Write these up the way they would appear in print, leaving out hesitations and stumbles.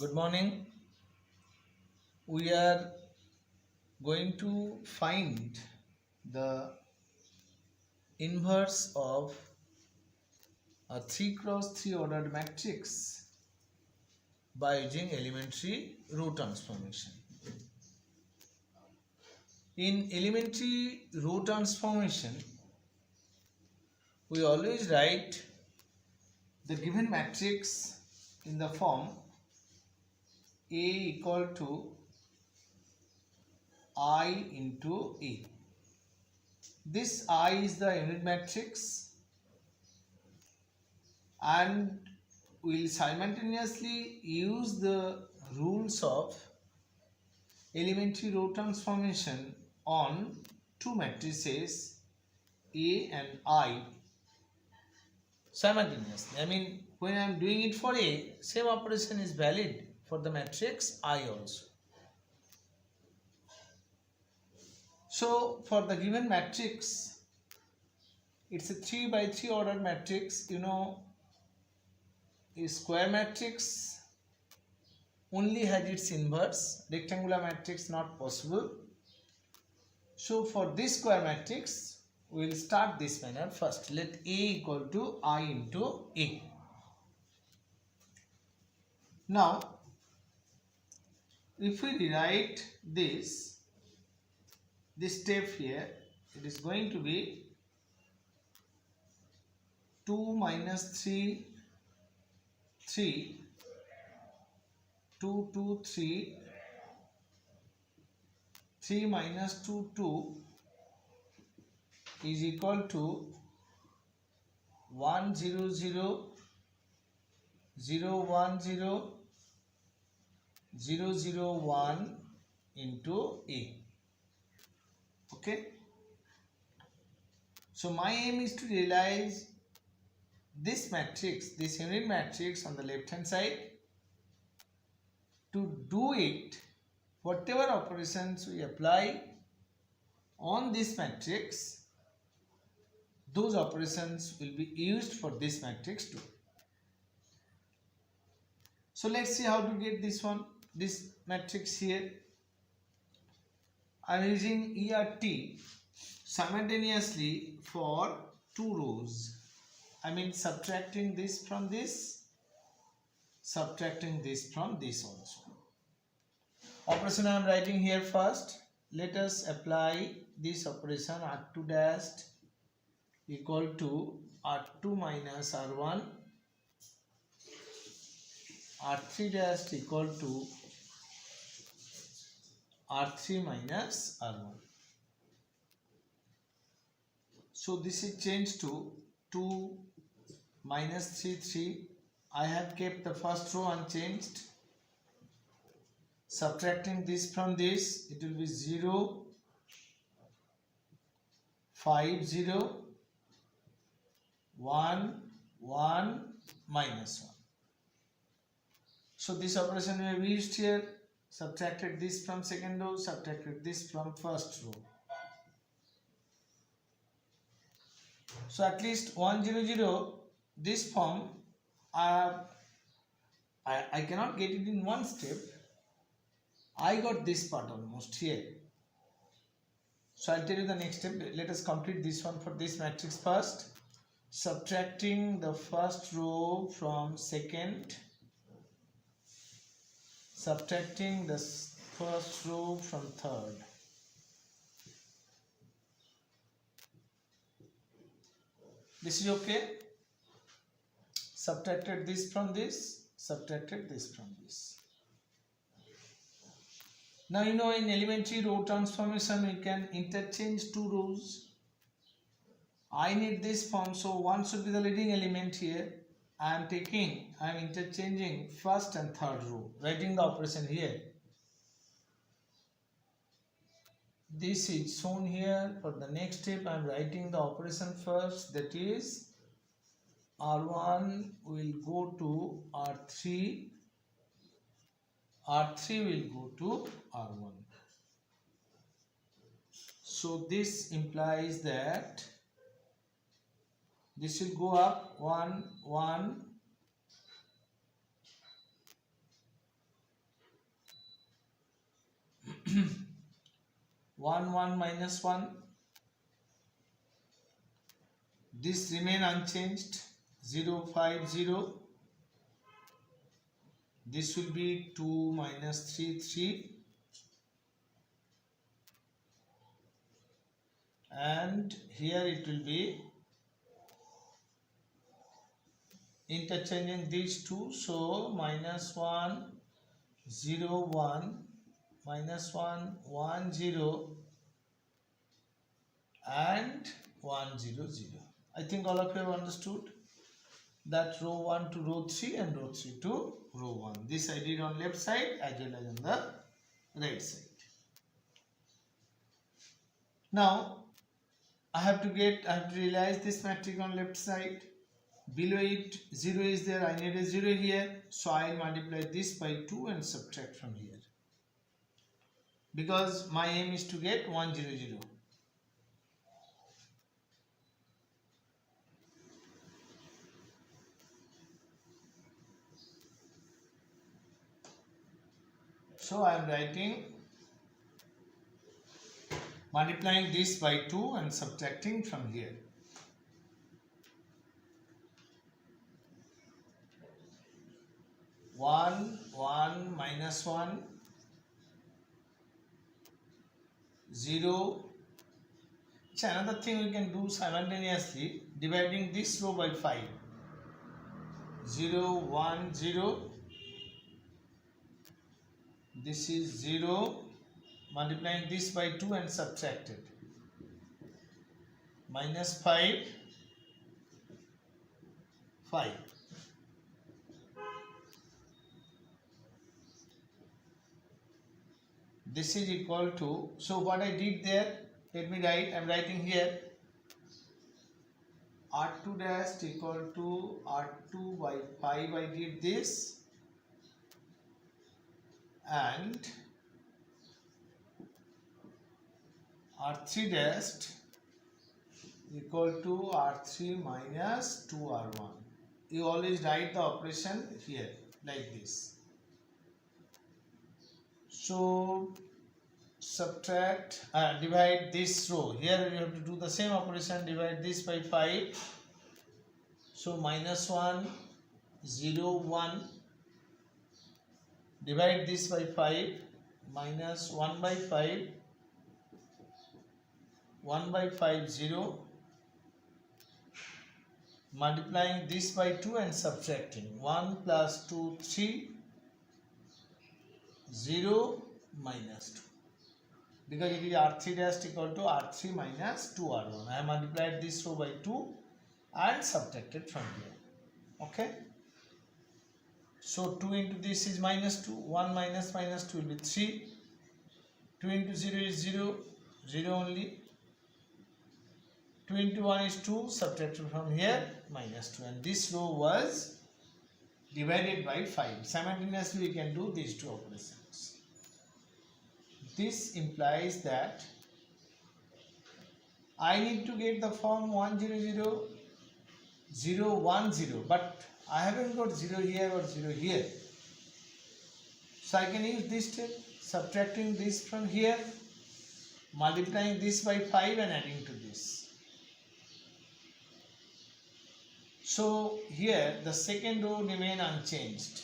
Good morning. We are going to find the inverse of a 3 cross 3 ordered matrix by using elementary row transformation. In elementary row transformation, we always write the given matrix in the form A equal to I into A. This I is the unit matrix and we'll simultaneously use the rules of elementary row transformation on two matrices A and I simultaneously. I mean, when I am doing it for A, same operation is valid for the matrix I also. So for the given matrix, it's a 3 by 3 ordered matrix. You know, a square matrix only has its inverse. Rectangular matrix not possible. So for this square matrix, we will start this manner. First, let A equal to I into A. Now, if we rewrite this step here, it is going to be 2 minus 3, 3, 2, 2, 3, 3 minus 2, 2 is equal to 1, 0, 0, 0, 1, 0, 0, 0, 1 into A. Okay. So my aim is to realize this matrix, this unit matrix on the left hand side. To do it, whatever operations we apply on this matrix, those operations will be used for this matrix too. So let's see how to get this one, this matrix here. I am using ERT simultaneously for two rows. I mean subtracting this from this, subtracting this from this also. Operation I am writing here first. Let us apply this operation R2 dashed equal to R2 minus R1, R3 dashed equal to R3 minus R1. So this is changed to 2 minus 3, 3. I have kept the first row unchanged. Subtracting this from this, it will be 0, 5, 0, 1, 1, minus 1. So this operation we have used here. Subtracted this from second row, subtracted this from first row. So at least 1, 0, 0, this form I cannot get it in one step. I got this part almost here. So I'll tell you the next step. Let us complete this one for this matrix first. Subtracting the first row from second. Subtracting the first row from third. This is okay. Subtracted this from this, subtracted this from this. Now you know in elementary row transformation we can interchange two rows. I need this form, so one should be the leading element here. I am interchanging first and third row, writing the operation here. This is shown here. For the next step, I am writing the operation first, that is R1 will go to R3, R3 will go to R1. So this implies that this will go up 1, 1, 1 1 minus 1, this remain unchanged, 0 5 0, this will be 2 minus 3 3, and here it will be interchanging these two, so minus 1 0 1 minus 1 1 0 and 1 0 0. I think all of you have understood that row 1 to row 3 and row 3 to row 1. This I did on left side as well as on the right side. Now I have to realize this matrix on left side. Below it 0 is there, I need a 0 here, so I will multiply this by 2 and subtract from here, because my aim is to get 1 0 0. So I am writing multiplying this by 2 and subtracting from here. 1 1 minus 1 0. So another thing we can do simultaneously, dividing this row by 5. 0 1 0, this is 0, multiplying this by 2 and subtracted, minus 5 5. This is equal to, so what I did there, let me write, I am writing here R2 dash equal to R2 by 5, I did this, and R3 dash equal to R3 minus 2R1. You always write the operation here like this. So subtract, divide this row, here you have to do the same operation, divide this by 5, so minus 1 0 1, divide this by 5, minus 1 by 5, 1 by 5 0, multiplying this by 2 and subtracting, 1 plus 2 3, 0 minus 2, because it is R3 dash equal to R3 minus 2R1. I have multiplied this row by 2 and subtracted from here. Okay, so 2 into this is minus 2, 1 minus minus 2 will be 3, 2 into 0 is 0, 0 only, 2 into 1 is 2, subtracted from here, minus 2, and this row was divided by 5. Simultaneously we can do these two operations. This implies that I need to get the form 1 0 0 0 1 0, but I haven't got 0 here or 0 here, so I can use this step, subtracting this from here, multiplying this by 5 and adding to this. So here the second row remain unchanged.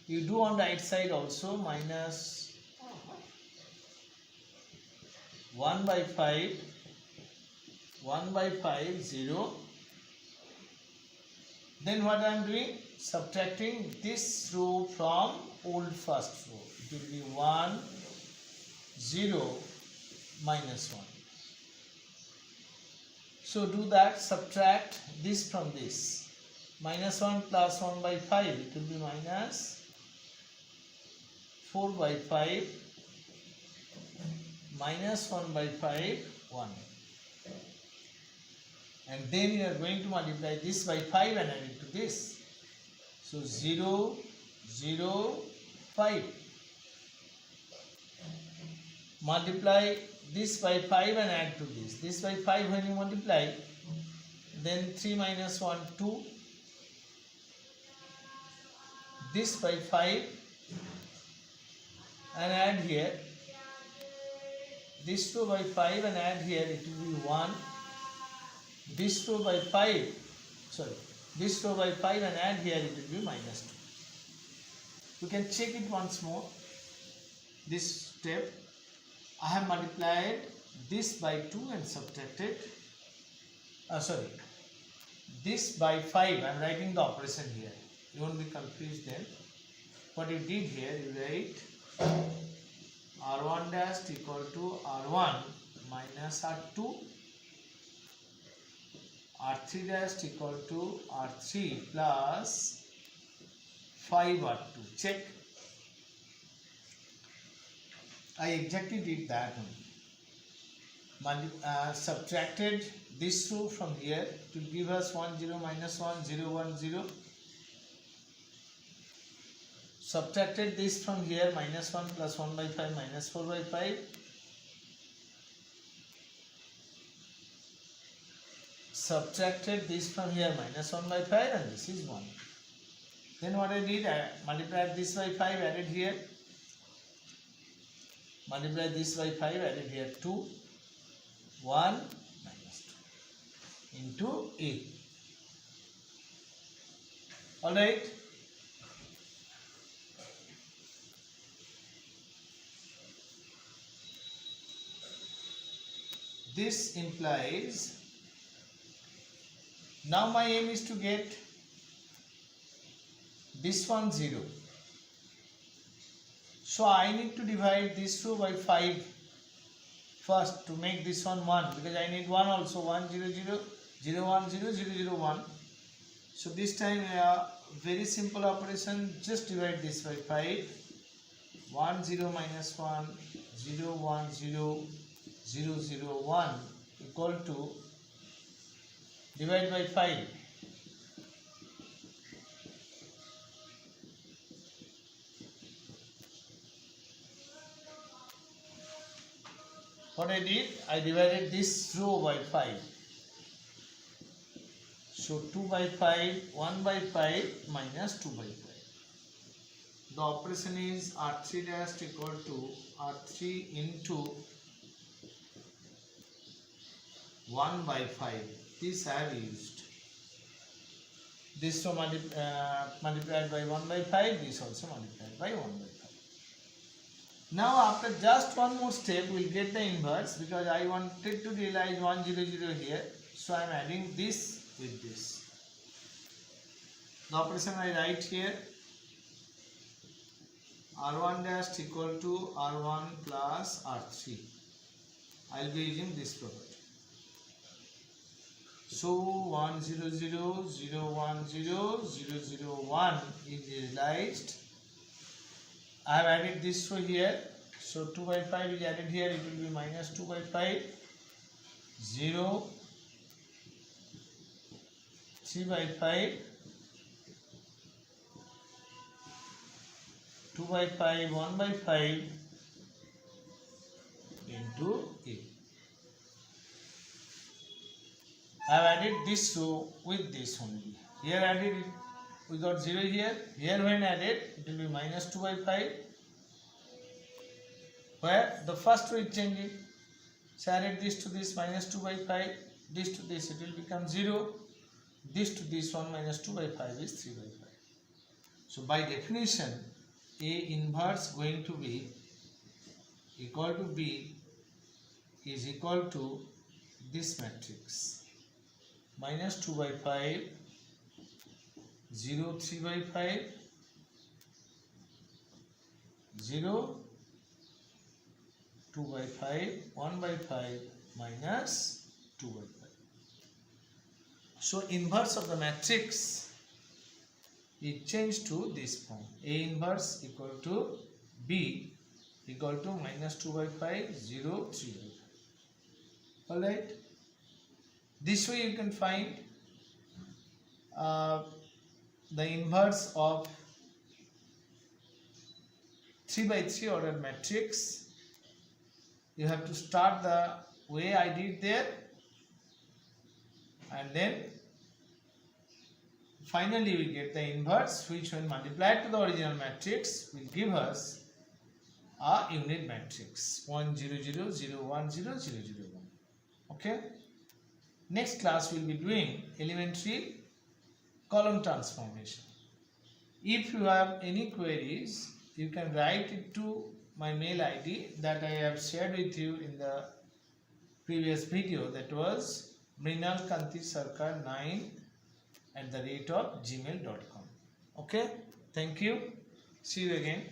You do on the right side also, minus 1 by 5, 1 by 5 0. Then what I am doing, subtracting this row from old first row. It will be 1 0 minus 1. So do that, subtract this from this, minus 1 plus 1 by 5, it will be minus 4 by 5, minus 1 by 5 1, and then you are going to multiply this by 5 and add it to this, so 0 0 5, multiply this by 5 and add to this by 5, when you multiply, then 3 minus 1 2, this by 5 and add here, this row by 5 and add here, it will be 1. This row by 5, this row by 5 and add here, it will be minus 2. We can check it once more. This step, I have multiplied this by 2 and subtracted, this by 5. I am writing the operation here. You won't be confused then. What you did here, you write R1 dash equal to R1 minus R2, R3 dash equal to R3 plus 5 R2. Check. I exactly did that one. Subtracted this row from here to give us 1 0 minus 1 0 1 0. Subtracted this from here, minus 1 plus 1 by 5 minus 4 by 5. Subtracted this from here, minus 1 by 5, and this is 1. Then what I did, I multiplied this by 5, added here. Multiply this by 5, added here 2. 1 minus 2 into A. Alright. This implies, now my aim is to get this one 0. So I need to divide this row by 5 first to make this one 1, because I need 1 also. 1 0 0 0 1 0 0 0 1. So this time very simple operation, just divide this by 5. 1 0 minus 1 0 1 0 0 0 1 equal to, divide by 5. What I did, I divided this row by 5. So 2 by 5, 1 by 5 minus 2 by 5. The operation is R3 dash equal to R3 into 1 by 5. This I have used. This row multiplied by 1 by 5, this also multiplied by 1 by 5. Now after just one more step, we will get the inverse, because I wanted to realize 1 0 0 here. So I am adding this with this. The operation I write here, R1 dash equal to R1 plus R3. I will be using this property. So 1 0 0 0 1 0 0 0 1 is realized. I have added this row here. So 2 by 5 is added here. It will be minus 2 by 5. 0. 3 by 5. 2 by 5. 1 by 5 into A. I have added this row with this only. Here added it, we got 0 here. Here when added, it will be minus 2 by 5. Where the first row is changing. So added this to this, minus 2 by 5. This to this, it will become 0. This to this, 1 minus 2 by 5 is 3 by 5. So by definition, A inverse going to be equal to B is equal to this matrix. Minus 2 by 5, 0 3 by 5, 0 2 by 5, 1 by 5 minus 2 by 5. So inverse of the matrix is changed to this form. A inverse equal to B equal to minus 2 by 5, 0 3 by 5. Alright. This way you can find the inverse of 3 by 3 order matrix. You have to start the way I did there, and then finally we get the inverse, which when multiplied to the original matrix will give us a unit matrix 0.000100001. Okay. Next class we will be doing elementary column transformation. If you have any queries, you can write it to my mail ID that I have shared with you in the previous video, that was mrinalkantisarkar9@gmail.com. Okay, thank you. See you again.